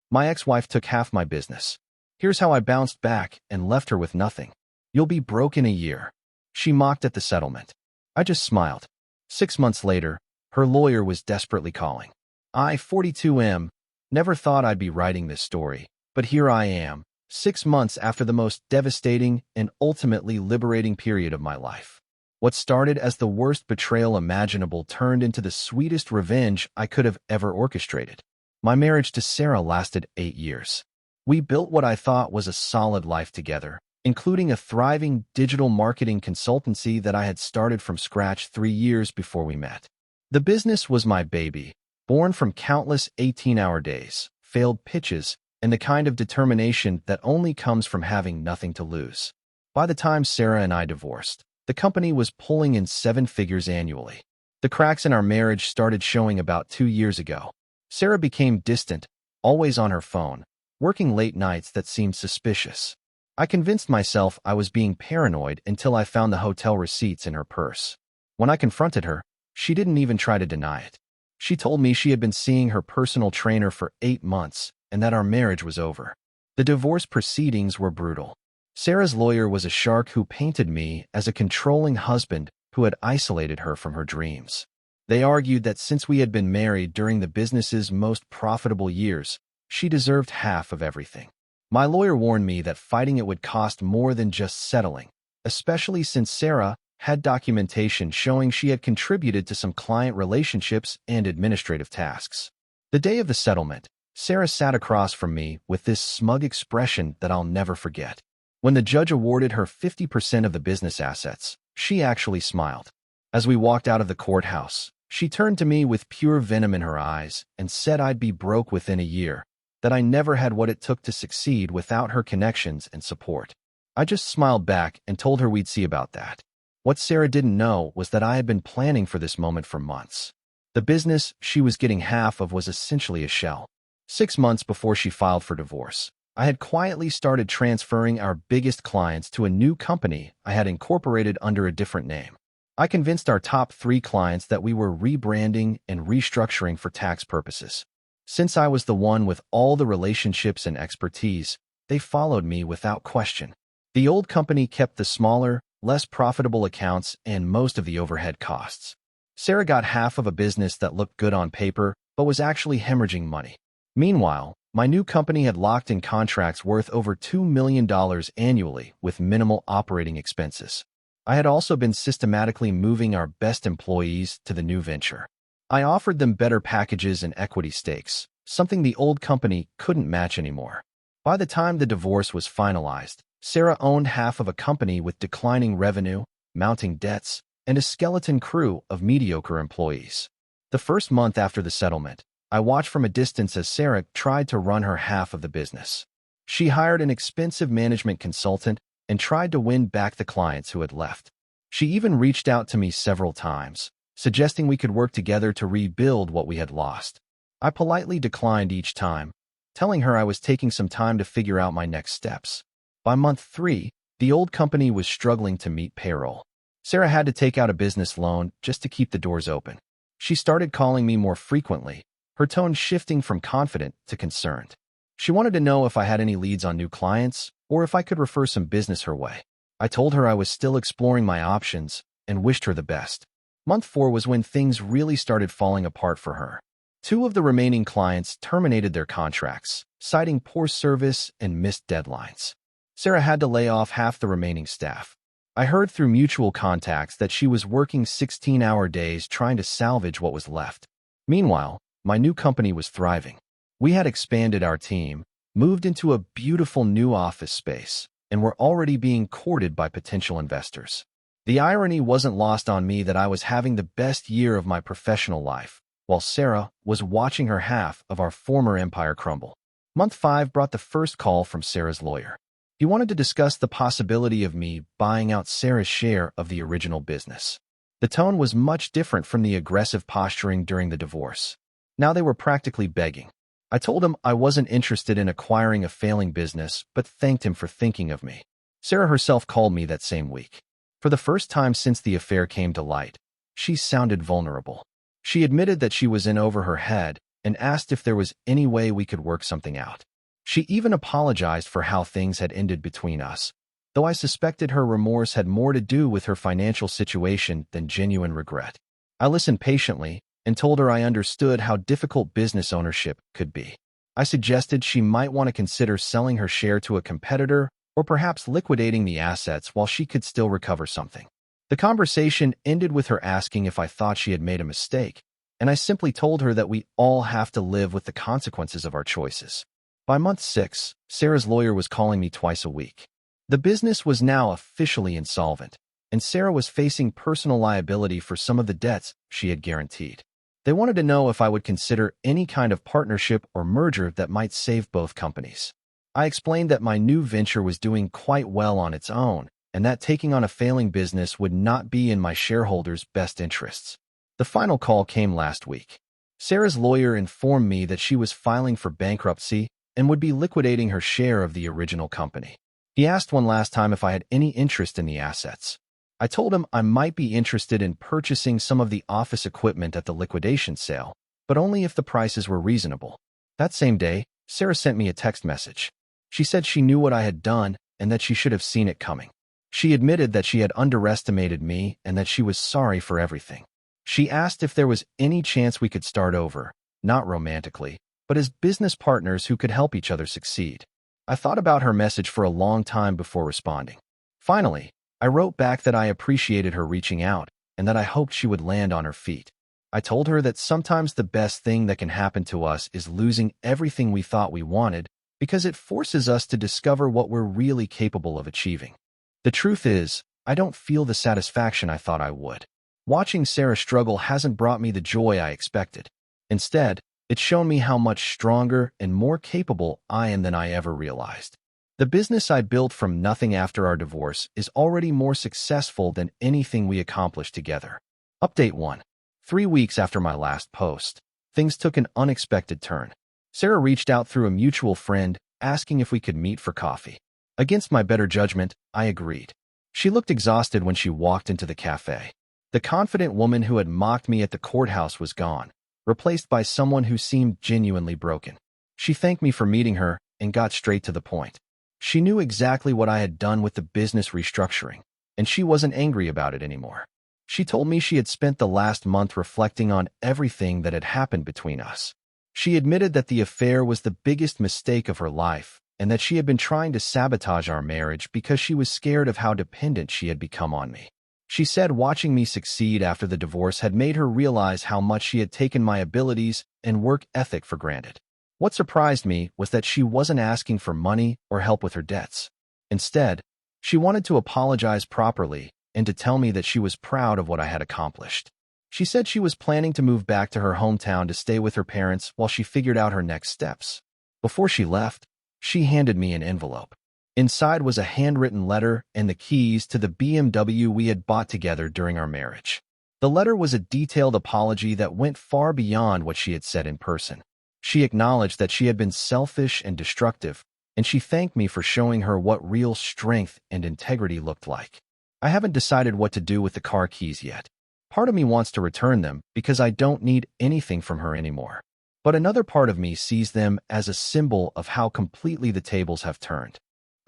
My ex-wife took half my business. Here's how I bounced back and left her with nothing. You'll be broke in a year. She mocked at the settlement. I just smiled. 6 months later, her lawyer was desperately calling. I, 42M, never thought I'd be writing this story, but here I am, 6 months after the most devastating and ultimately liberating period of my life. What started as the worst betrayal imaginable turned into the sweetest revenge I could have ever orchestrated. My marriage to Sarah lasted 8 years. We built what I thought was a solid life together, including a thriving digital marketing consultancy that I had started from scratch 3 years before we met. The business was my baby, born from countless 18-hour days, failed pitches, and the kind of determination that only comes from having nothing to lose. By the time Sarah and I divorced, the company was pulling in 7 figures annually. The cracks in our marriage started showing about 2 years ago. Sarah became distant, always on her phone, working late nights that seemed suspicious. I convinced myself I was being paranoid until I found the hotel receipts in her purse. When I confronted her, she didn't even try to deny it. She told me she had been seeing her personal trainer for 8 months and that our marriage was over. The divorce proceedings were brutal. Sarah's lawyer was a shark who painted me as a controlling husband who had isolated her from her dreams. They argued that since we had been married during the business's most profitable years, she deserved half of everything. My lawyer warned me that fighting it would cost more than just settling, especially since Sarah had documentation showing she had contributed to some client relationships and administrative tasks. The day of the settlement, Sarah sat across from me with this smug expression that I'll never forget. When the judge awarded her 50% of the business assets, she actually smiled. As we walked out of the courthouse, she turned to me with pure venom in her eyes and said I'd be broke within a year, that I never had what it took to succeed without her connections and support. I just smiled back and told her we'd see about that. What Sarah didn't know was that I had been planning for this moment for months. The business she was getting half of was essentially a shell. 6 months before she filed for divorce, I had quietly started transferring our biggest clients to a new company I had incorporated under a different name. I convinced our top 3 clients that we were rebranding and restructuring for tax purposes. Since I was the one with all the relationships and expertise, they followed me without question. The old company kept the smaller, less profitable accounts and most of the overhead costs. Sarah got half of a business that looked good on paper, but was actually hemorrhaging money. Meanwhile, my new company had locked in contracts worth over $2 million annually with minimal operating expenses. I had also been systematically moving our best employees to the new venture. I offered them better packages and equity stakes, something the old company couldn't match anymore. By the time the divorce was finalized, Sarah owned half of a company with declining revenue, mounting debts, and a skeleton crew of mediocre employees. The first month after the settlement, I watched from a distance as Sarah tried to run her half of the business. She hired an expensive management consultant and tried to win back the clients who had left. She even reached out to me several times, suggesting we could work together to rebuild what we had lost. I politely declined each time, telling her I was taking some time to figure out my next steps. By month 3, the old company was struggling to meet payroll. Sarah had to take out a business loan just to keep the doors open. She started calling me more frequently, her tone shifting from confident to concerned. She wanted to know if I had any leads on new clients or if I could refer some business her way. I told her I was still exploring my options and wished her the best. Month 4 was when things really started falling apart for her. 2 of the remaining clients terminated their contracts, citing poor service and missed deadlines. Sarah had to lay off half the remaining staff. I heard through mutual contacts that she was working 16-hour days trying to salvage what was left. Meanwhile, my new company was thriving. We had expanded our team, moved into a beautiful new office space, and were already being courted by potential investors. The irony wasn't lost on me that I was having the best year of my professional life, while Sarah was watching her half of our former empire crumble. Month 5 brought the first call from Sarah's lawyer. He wanted to discuss the possibility of me buying out Sarah's share of the original business. The tone was much different from the aggressive posturing during the divorce. Now they were practically begging. I told him I wasn't interested in acquiring a failing business, but thanked him for thinking of me. Sarah herself called me that same week. For the first time since the affair came to light, she sounded vulnerable. She admitted that she was in over her head and asked if there was any way we could work something out. She even apologized for how things had ended between us, though I suspected her remorse had more to do with her financial situation than genuine regret. I listened patiently and told her I understood how difficult business ownership could be. I suggested she might want to consider selling her share to a competitor or perhaps liquidating the assets while she could still recover something. The conversation ended with her asking if I thought she had made a mistake, and I simply told her that we all have to live with the consequences of our choices. By month 6, Sarah's lawyer was calling me twice a week. The business was now officially insolvent, and Sarah was facing personal liability for some of the debts she had guaranteed. They wanted to know if I would consider any kind of partnership or merger that might save both companies. I explained that my new venture was doing quite well on its own, and that taking on a failing business would not be in my shareholders' best interests. The final call came last week. Sarah's lawyer informed me that she was filing for bankruptcy and would be liquidating her share of the original company. He asked one last time if I had any interest in the assets. I told him I might be interested in purchasing some of the office equipment at the liquidation sale, but only if the prices were reasonable. That same day, Sarah sent me a text message. She said she knew what I had done and that she should have seen it coming. She admitted that she had underestimated me and that she was sorry for everything. She asked if there was any chance we could start over, not romantically, but as business partners who could help each other succeed. I thought about her message for a long time before responding. Finally, I wrote back that I appreciated her reaching out and that I hoped she would land on her feet. I told her that sometimes the best thing that can happen to us is losing everything we thought we wanted because it forces us to discover what we're really capable of achieving. The truth is, I don't feel the satisfaction I thought I would. Watching Sarah struggle hasn't brought me the joy I expected. Instead, it's shown me how much stronger and more capable I am than I ever realized. The business I built from nothing after our divorce is already more successful than anything we accomplished together. Update 1. 3 weeks after my last post, things took an unexpected turn. Sarah reached out through a mutual friend, asking if we could meet for coffee. Against my better judgment, I agreed. She looked exhausted when she walked into the cafe. The confident woman who had mocked me at the courthouse was gone, replaced by someone who seemed genuinely broken. She thanked me for meeting her and got straight to the point. She knew exactly what I had done with the business restructuring, and she wasn't angry about it anymore. She told me she had spent the last month reflecting on everything that had happened between us. She admitted that the affair was the biggest mistake of her life and that she had been trying to sabotage our marriage because she was scared of how dependent she had become on me. She said watching me succeed after the divorce had made her realize how much she had taken my abilities and work ethic for granted. What surprised me was that she wasn't asking for money or help with her debts. Instead, she wanted to apologize properly and to tell me that she was proud of what I had accomplished. She said she was planning to move back to her hometown to stay with her parents while she figured out her next steps. Before she left, she handed me an envelope. Inside was a handwritten letter and the keys to the BMW we had bought together during our marriage. The letter was a detailed apology that went far beyond what she had said in person. She acknowledged that she had been selfish and destructive, and she thanked me for showing her what real strength and integrity looked like. I haven't decided what to do with the car keys yet. Part of me wants to return them because I don't need anything from her anymore. But another part of me sees them as a symbol of how completely the tables have turned.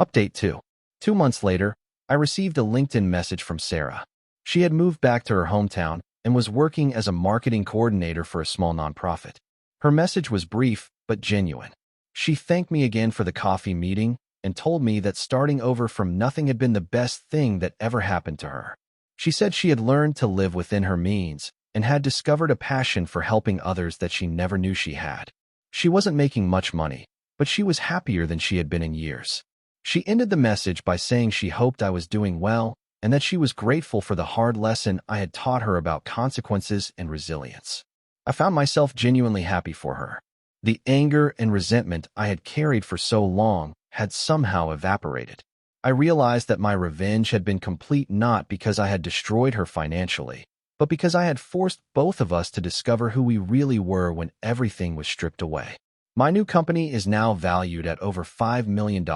Update 2. 2 months later, I received a LinkedIn message from Sarah. She had moved back to her hometown and was working as a marketing coordinator for a small nonprofit. Her message was brief but genuine. She thanked me again for the coffee meeting and told me that starting over from nothing had been the best thing that ever happened to her. She said she had learned to live within her means and had discovered a passion for helping others that she never knew she had. She wasn't making much money, but she was happier than she had been in years. She ended the message by saying she hoped I was doing well and that she was grateful for the hard lesson I had taught her about consequences and resilience. I found myself genuinely happy for her. The anger and resentment I had carried for so long had somehow evaporated. I realized that my revenge had been complete not because I had destroyed her financially, but because I had forced both of us to discover who we really were when everything was stripped away. My new company is now valued at over $5 million,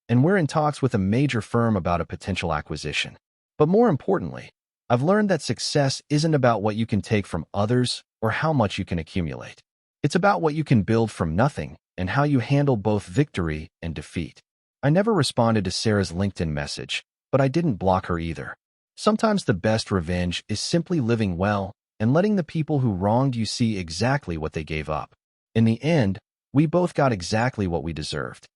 and we're in talks with a major firm about a potential acquisition. But more importantly, I've learned that success isn't about what you can take from others or how much you can accumulate. It's about what you can build from nothing and how you handle both victory and defeat. I never responded to Sarah's LinkedIn message, but I didn't block her either. Sometimes the best revenge is simply living well and letting the people who wronged you see exactly what they gave up. In the end, we both got exactly what we deserved.